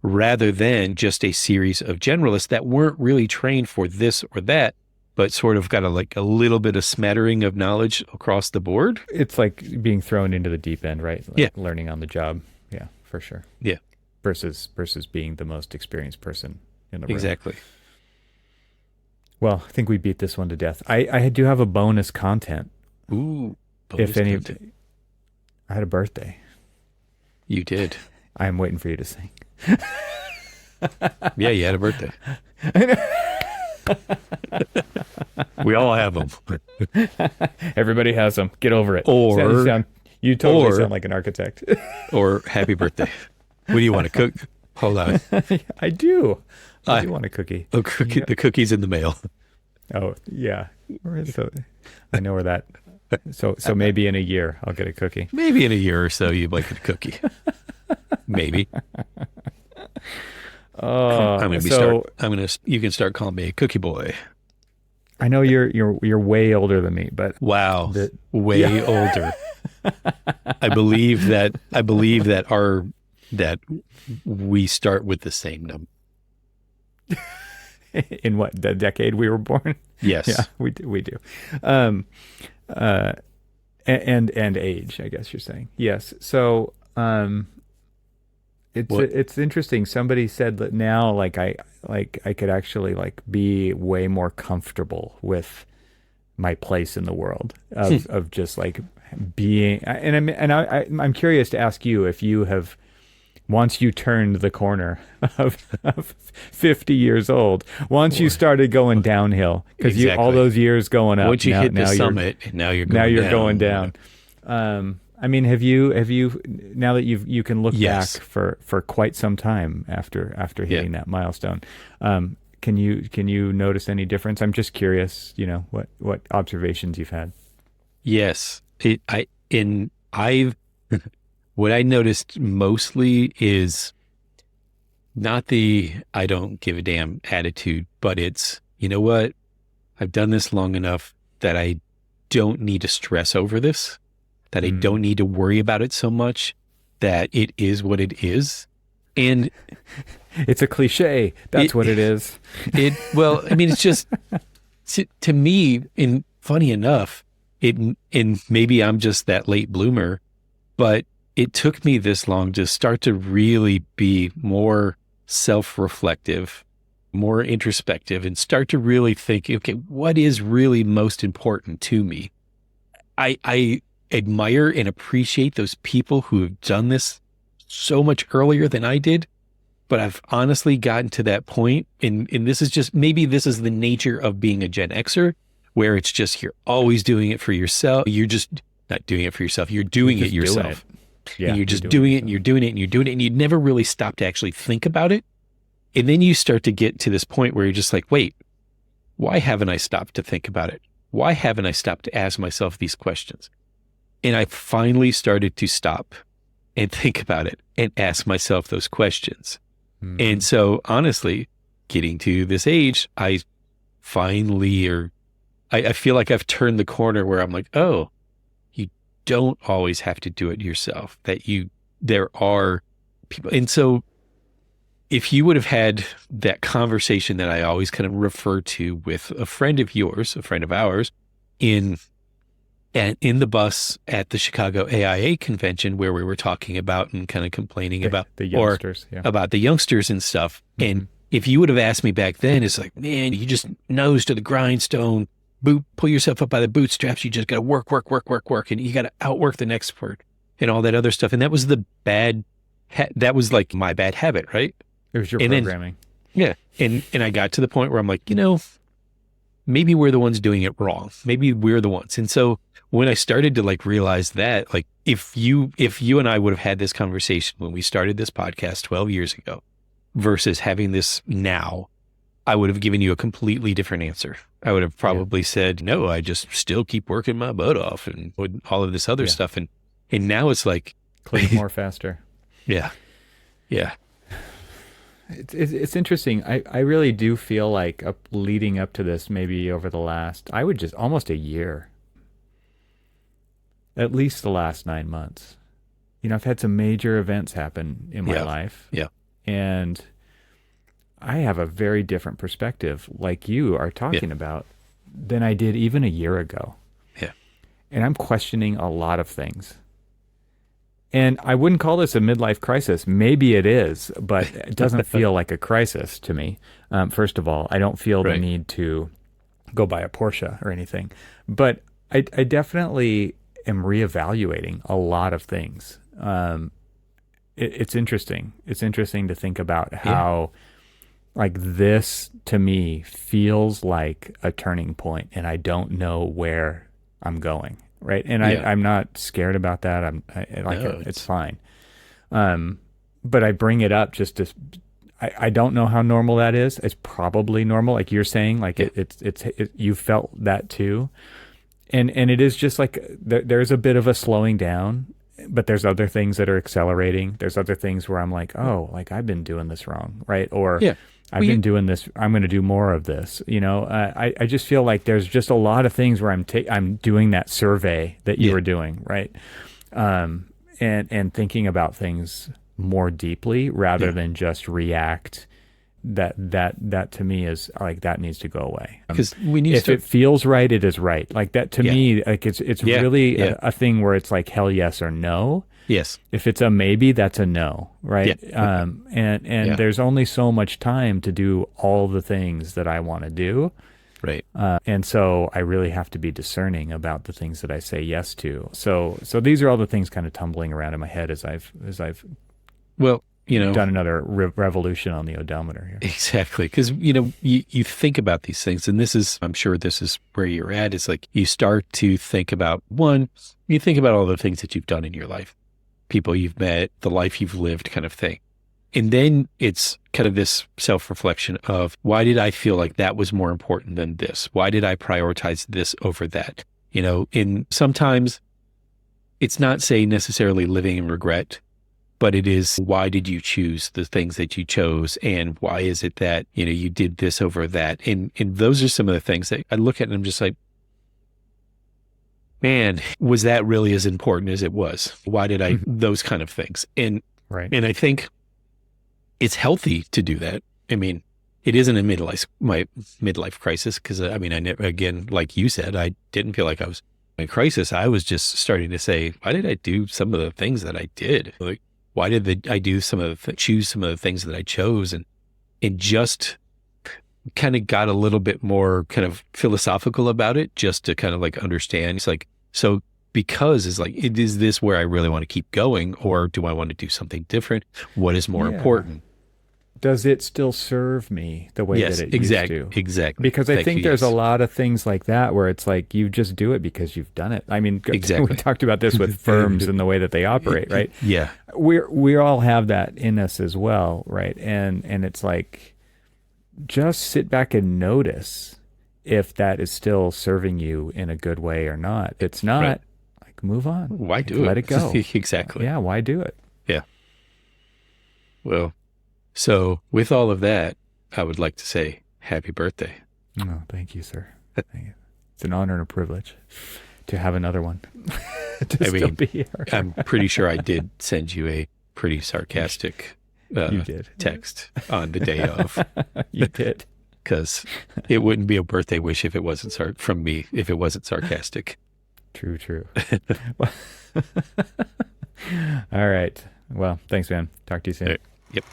rather than just a series of generalists that weren't really trained for this or that, but sort of got a little bit of smattering of knowledge across the board. It's like being thrown into the deep end, right? Like yeah. Learning on the job. Yeah, for sure. Yeah. Versus being the most experienced person in the room. Exactly. Well, I think we beat this one to death. I do have a bonus content. Ooh. Bonus content. I had a birthday. You did. I am waiting for you to sing. Yeah, you had a birthday. We all have them. Everybody has them. Get over it. Or you totally sound like an architect. Or happy birthday. What do you want to cook? Hold on. I do. I do want a cookie. Oh, the cookie's in the mail. Oh, yeah. So I know where that. So maybe in a year I'll get a cookie. Maybe in a year or so you might get a cookie. Maybe. You can start calling me a cookie boy. I know you're way older than me, but wow, way older. I believe that we start with the same number. In what, the decade we were born? Yes. Yeah, we do. And age, I guess you're saying. Yes. So, it's interesting. Somebody said that now, I could actually be way more comfortable with my place in the world of just being. And I'm curious to ask you if you have, once you turned the corner of 50 years old, once you started going downhill, because exactly. all those years going up. Once you hit the summit, now you're going down. Have you now that you can look yes. back for quite some time after hitting that milestone, can you notice any difference? I'm just curious, what observations you've had. Yes. What I noticed mostly is not the I don't give a damn attitude, but it's, you know what? I've done this long enough that I don't need to stress over this, that I don't need to worry about it so much, that it is what it is. And it's a cliche. That's what it is. It's just, to me, and funny enough, and maybe I'm just that late bloomer, but it took me this long to start to really be more self-reflective, more introspective, and start to really think, okay, what is really most important to me? I admire and appreciate those people who have done this so much earlier than I did, but I've honestly gotten to that point, and this is just, maybe this is the nature of being a Gen Xer, where it's just, you're always doing it for yourself. You're just not doing it for yourself. You're doing it yourself. Yeah, and you're just doing it and you're doing it and you're doing it, and you never really stop to actually think about it. And then you start to get to this point where you're just like, wait, why haven't I stopped to think about it? Why haven't I stopped to ask myself these questions? And I finally started to stop and think about it and ask myself those questions. Mm-hmm. And so honestly, getting to this age, I finally, I feel like I've turned the corner where I'm like, oh, you don't always have to do it yourself, there are people. And so if you would have had that conversation that I always kind of refer to with a friend of yours, a friend of ours, in the bus at the Chicago AIA convention, where we were talking about and kind of complaining about the youngsters, about the youngsters and stuff. Mm-hmm. And if you would have asked me back then, it's like, man, you just nose to the grindstone, pull yourself up by the bootstraps. You just got to work. And you got to outwork the next word and all that other stuff. And that was that was like my bad habit, right? It was your programming. And I got to the point where I'm like, maybe we're the ones doing it wrong. Maybe we're the ones. And so when I started to like realize that, like if you and I would have had this conversation when we started this podcast 12 years ago versus having this now, I would have given you a completely different answer. I would have probably said, no, I just still keep working my butt off and all of this other stuff. And now it's like clean more faster. Yeah. Yeah. It's interesting. I really do feel like leading up to this, maybe over the last, I would just almost a year, at least the last 9 months. You know, I've had some major events happen in my life. Yeah. And I have a very different perspective, like you are talking about, than I did even a year ago. Yeah. And I'm questioning a lot of things. And I wouldn't call this a midlife crisis. Maybe it is, but it doesn't feel like a crisis to me. First of all, I don't feel the need to go buy a Porsche or anything. But I definitely am reevaluating a lot of things. It's interesting. It's interesting to think about how, like, this to me feels like a turning point, and I don't know where I'm going. Right. And I'm not scared about that. It's fine. But I bring it up just to, I don't know how normal that is. It's probably normal. Like you're saying, like you felt that too. And it is just like, there's a bit of a slowing down, but there's other things that are accelerating. There's other things where I'm like, oh, like I've been doing this wrong. Right. Or I've been doing this. I'm going to do more of this. You know, I just feel like there's just a lot of things where I'm doing that survey that you were doing, right? And thinking about things more deeply rather than just react. That to me is like, that needs to go away. Because we need if it feels right, it is right. Like that to me, like it's really a thing where it's like hell yes or no. Yes. If it's a maybe, that's a no, right? Yeah. And there's only so much time to do all the things that I want to do. Right. And so I really have to be discerning about the things that I say yes to. So these are all the things kind of tumbling around in my head as I've done another revolution on the odometer here. Exactly. Because, you think about these things, and I'm sure this is where you're at. It's like you start to think about, you think about all the things that you've done in your life, people you've met, the life you've lived kind of thing. And then it's kind of this self-reflection of, why did I feel like that was more important than this? Why did I prioritize this over that? And sometimes it's not, say, necessarily living in regret, but it is, why did you choose the things that you chose? And why is it that, you did this over that? And those are some of the things that I look at and I'm just like, man, was that really as important as it was? Why did I, those kind of things. And I think it's healthy to do that. I mean, it isn't a midlife crisis. Cause again, like you said, I didn't feel like I was in a crisis. I was just starting to say, why did I do some of the things that I did? Like, why did I do choose some of the things that I chose? And just kind of got a little bit more kind of philosophical about it, just to kind of like understand. It's like, so because it's like, is this where I really want to keep going, or do I want to do something different? What is more important? Does it still serve me the way that it used to? Exactly. Because I think there's a lot of things like that where it's like, you just do it because you've done it. I mean, we talked about this with firms and the way that they operate, right? Yeah. We all have that in us as well, right? And it's like, just sit back and notice if that is still serving you in a good way or not. If it's not, like, move on. Why do it? Let it go. Exactly. Yeah, why do it? Yeah. Well, so with all of that, I would like to say happy birthday. Oh, thank you, sir. Thank you. It's an honor and a privilege to have another one. Still be here. I'm pretty sure I did send you a pretty sarcastic you did. text on the day of. You did. Because it wouldn't be a birthday wish if it wasn't from me, if it wasn't sarcastic. True. All right. Well, thanks, man. Talk to you soon. Yep.